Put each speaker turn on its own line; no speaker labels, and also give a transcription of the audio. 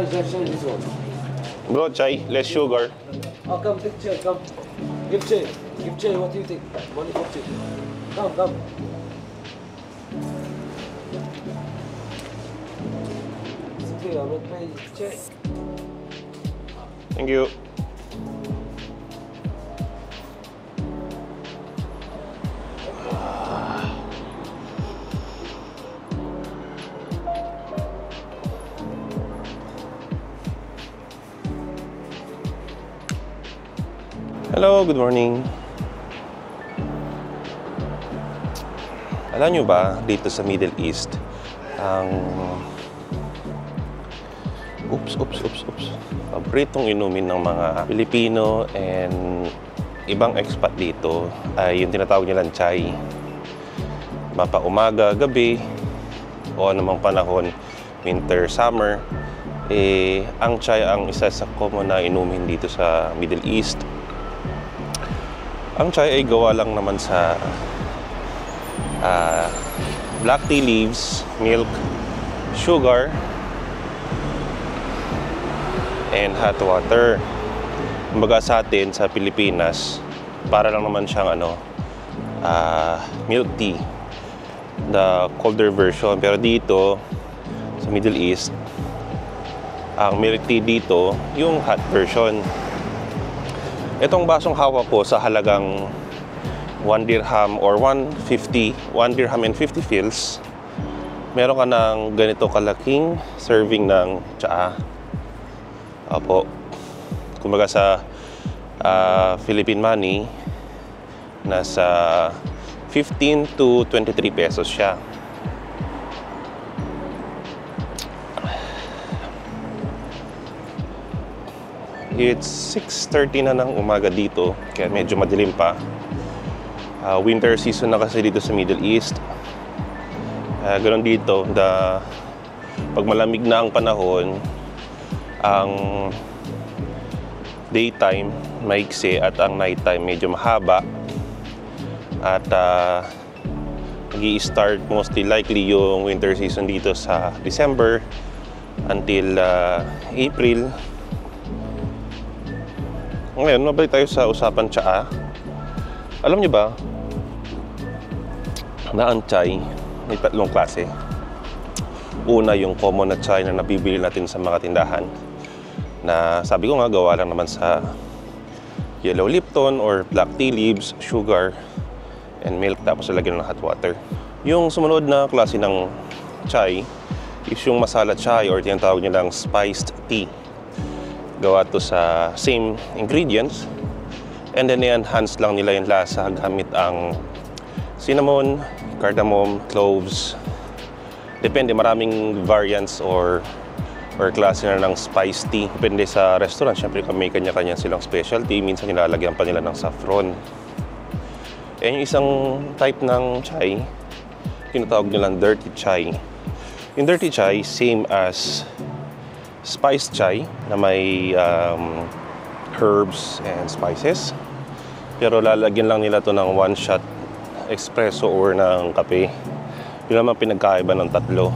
version this one.
Bro, chai, less sugar.
Oh, come, take chair, come. Give chair. Give chair, what do you think? Money for chair. Come, come. It's okay, I'm not paying. Chair.
Thank you. Hello, good morning. Alam nyo ba, dito sa Middle East, ang paboritong inumin ng mga Pilipino and ibang expat dito ay yung tinatawag nilang chai. Mapa umaga, gabi, o anumang panahon, winter, summer, ang chai ang isa sa common na inumin dito sa Middle East. Ang chai ay gawa lang naman sa black tea leaves, milk, sugar, and hot water. Kumbaga sa atin, sa Pilipinas, para lang naman siyang milk tea, the colder version. Pero dito, sa Middle East, ang milk tea dito, yung hot version. Itong basong hawak ko sa halagang 1 dirham or 150, 1 dirham and 50 fils, meron ka ng ganito kalaking serving ng tsaa. Opo. Kumbaga sa Philippine money, nasa 15 to 23 pesos siya. It's 6:30 na ng umaga dito, kaya medyo madilim pa. Winter season na kasi dito sa Middle East. Ganoon dito, pag malamig na ang panahon, ang daytime maiksi at ang nighttime medyo mahaba. At nag-i-start mostly likely yung winter season dito sa December until April. Ngayon, mabalik tayo sa usapan tsaa. Alam niyo ba na ang chai may tatlong klase? Una, yung common na chai na nabibili natin sa mga tindahan, na sabi ko nga, gawa lang naman sa yellow Lipton or black tea leaves, sugar, and milk, tapos lagyan ng hot water. Yung sumunod na klase ng chai is yung masala chai or tinatawag nilang spiced tea. Gawa to sa same ingredients, and then i-enhance lang nila yung lasa gamit ang cinnamon, cardamom, cloves. Depende, maraming variants or klase na ng spice tea. Depende sa restaurant. Siyempre may kanya-kanya silang specialty. Minsan nilalagyan pa nila ng saffron. And yung isang type ng chai, tinatawag nilang dirty chai. Yung dirty chai, same as spiced chai na may herbs and spices, pero lalagyan lang nila to ng 1 shot espresso or ng kape. Yun naman pinagkaiba ng tatlo.